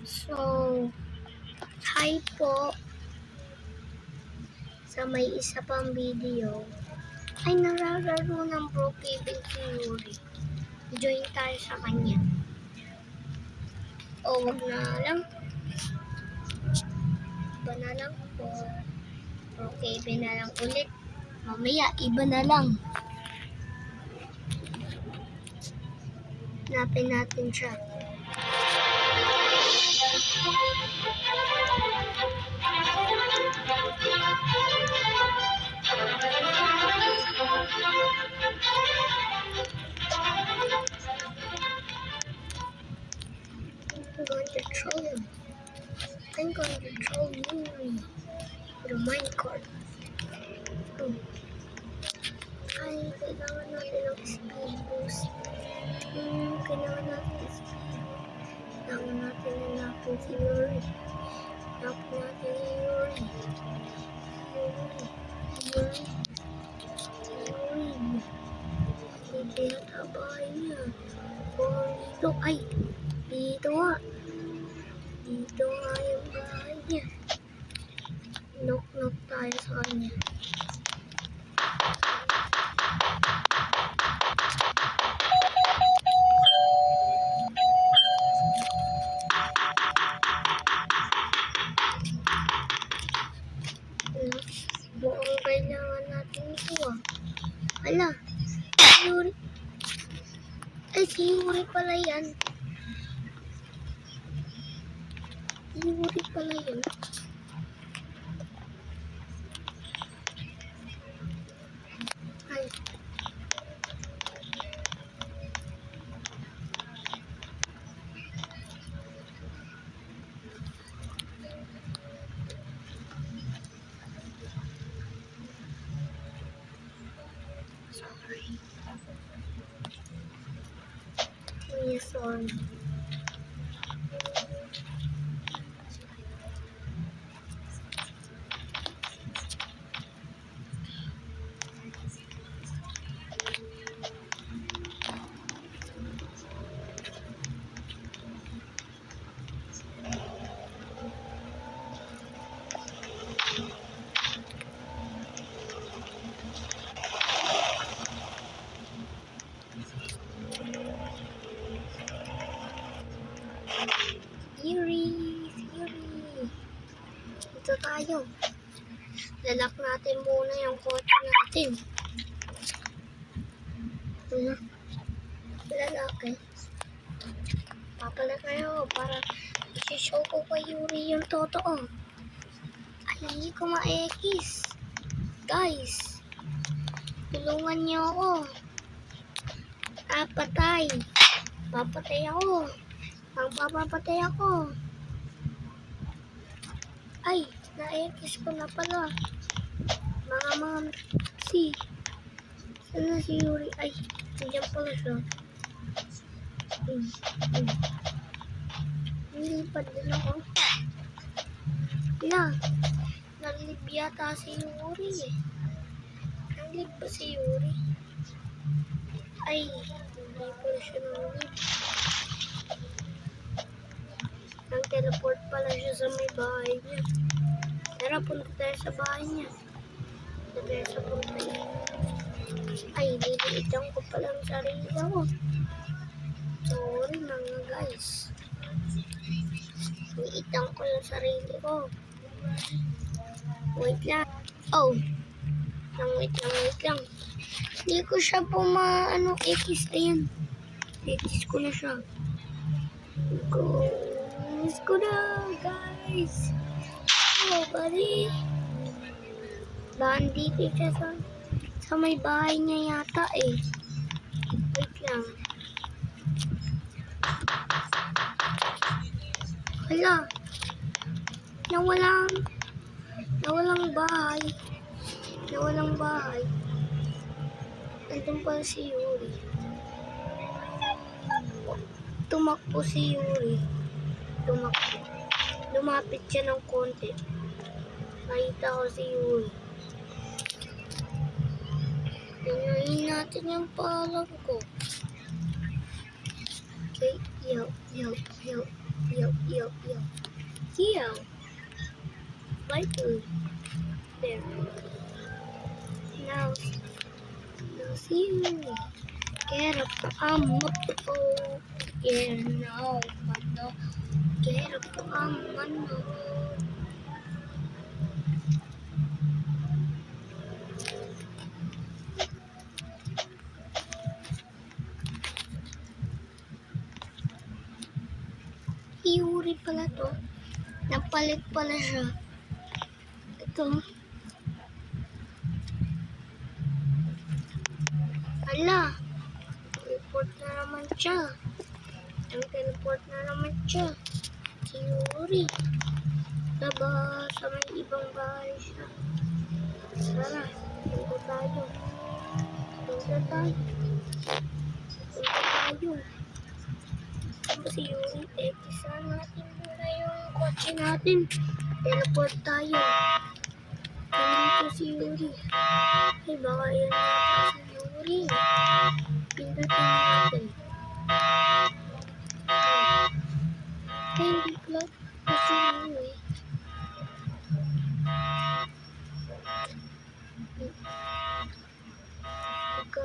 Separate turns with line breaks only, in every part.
So, hi po sa may isa pang video ay narararo ng Brookhaven si Yuri. Join tayo sa kanya. O wag na lang. Iba na lang po. Brookhaven na lang ulit. Mamaya, iba na lang. Hanapin natin siya. I'm going to troll him. I'm going to troll Yuri with a minecart. Ay, kailangan natin ng speed boost. Kailangan natin ng speed. Kailangan natin hanapin si Yuri. Hanapin natin si Yuri. Yuri. Dito yata bahay niya. O dito. Ay, dito nga. Dito nga yung bahay niya. Knock tayo sa kanya. Mukhang kailangan natin ito ah. Hala, si Yuri. Ay, si Yuri pala yan. Si Yuri pala yan. Ay. Sorry. Yes, sorry. Yuri. Ito tayo. Lalak natin muna yung kotse natin. Lalaki. Papala kayo para isi-show ko kay Yuri yung totoo. Ay, hindi ko ma-ekis. Guys, tulungan niyo ako. Papatay. Papatay ako. Magpapapatay ako. Ay, na-ekis ko na pala. Mga si. Sana si Yuri? Ay, nandiyan pala siya. Nilipad din ako. Wala. Nalib yata si Yuri eh. Nalib ba si Yuri? Ay, hindi pala siya nalib. Nag-teleport pala siya sa may bahay niya. Tara, punta tayo sa bahay niya. Punta tayo sa punta niya. Ay, liliitan ko pala ang sarili ko. Sorry mga guys. Liliitan ko yung sarili ko. Wait lang. Oh. Wait lang. Hindi ko siya ekis. Ayan. Ekis ko na siya. Let's go na, guys. Oh, buddy. Bandit siya sa may bahay niya yata eh. Wait lang. Hala. Nawalang bahay. Nandun pala si Yuri. Tumakbo si Yuri. Lumapit siya ng konti. Nakita ko si Yuri. Tingnan natin yung palang ko. Okay, yo. Yo, yo, yo. Yo. Right there. Now, see you. Get up, I'm up. Oh, yeah, no, but no. Get up, I'm no. Yuri pala to. Napalit pala siya. Ito. Ala. Teleport na naman siya. Ang teleport na naman siya. Si Yuri. Diba, sa may ibang bahay siya. Tara, punta tayo. Punta tayo. Punta tayo. Si Yuri, tekisa natin muna yung kotse natin. Teleport tayo. Ganito si Yuri. Ay, baka yan natin si Yuri. Pindutin natin. Ay, hindi pala si Yuri. Ika.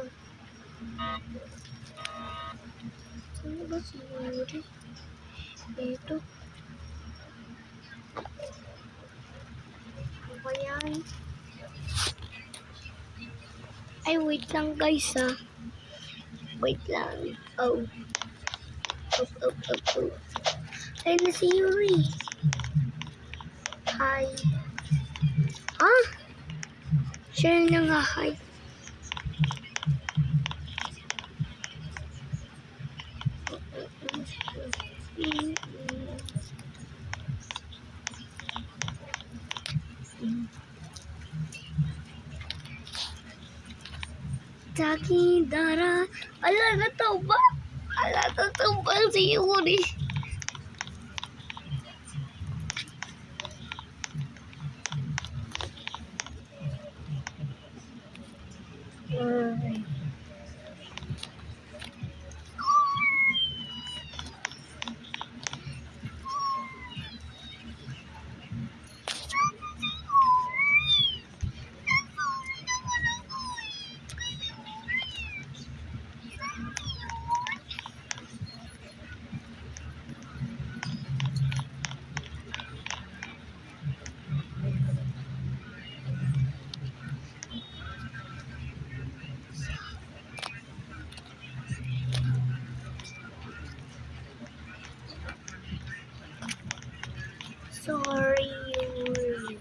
Sino ba si Yuri? Ito. Kaya ay, wait lang guys ha. Wait lang. Oh. Oh. Ay, na si Yuri. Hi. Ah? Siya na nga, hi. Taki dara. Ala, nataw ba? Ala, nataw ba si Yuri? Sorry, Yuri.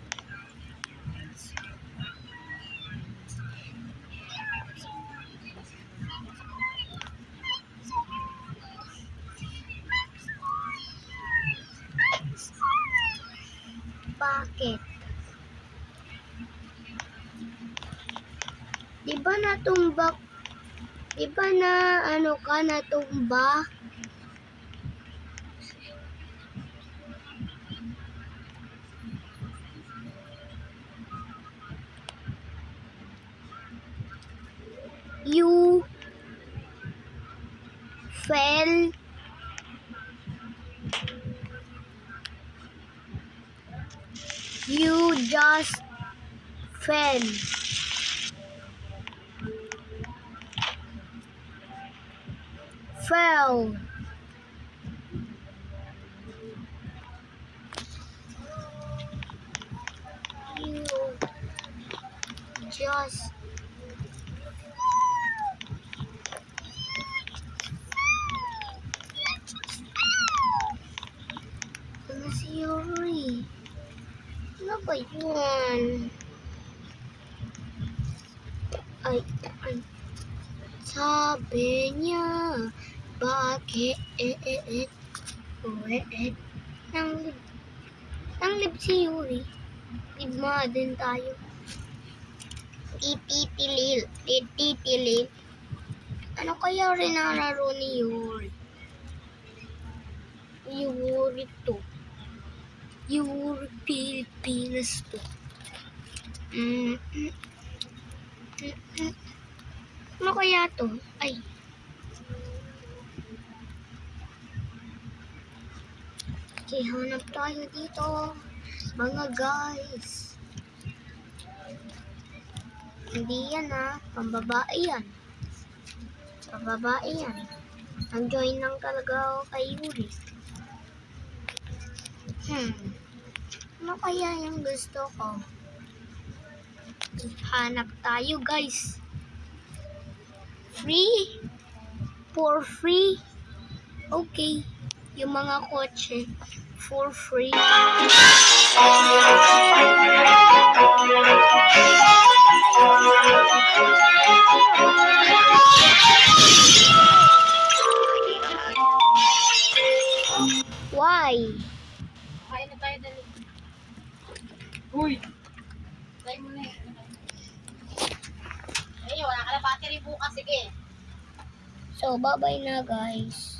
Bakit? Di ba natumba? Di ba na ano ka natumba? You fell. You just fell. Fell. You just ano si Yuri? Ano ba yun? Ay. Sabi niya, bakit nang lib si Yuri. Libma din tayo. Tititilil. Ano kaya rin nalaro ni Yuri? Yuri to. Yuri Pilipinas to. Ano kaya to? Ay. Okay, hanap tayo dito. Mga guys. Hindi yan pambabae yan. Pambabae yan. Ang-join lang talaga ako kay Yuri. Ano kaya yung gusto ko? Hanap tayo guys. Free? For free? Okay. Yung mga kotse. For free. Why?
Kain na tayo dali. Uy! Tayo mo na eh. Ayun, wala ka na battery bukas. Sige.
So, bye-bye na guys.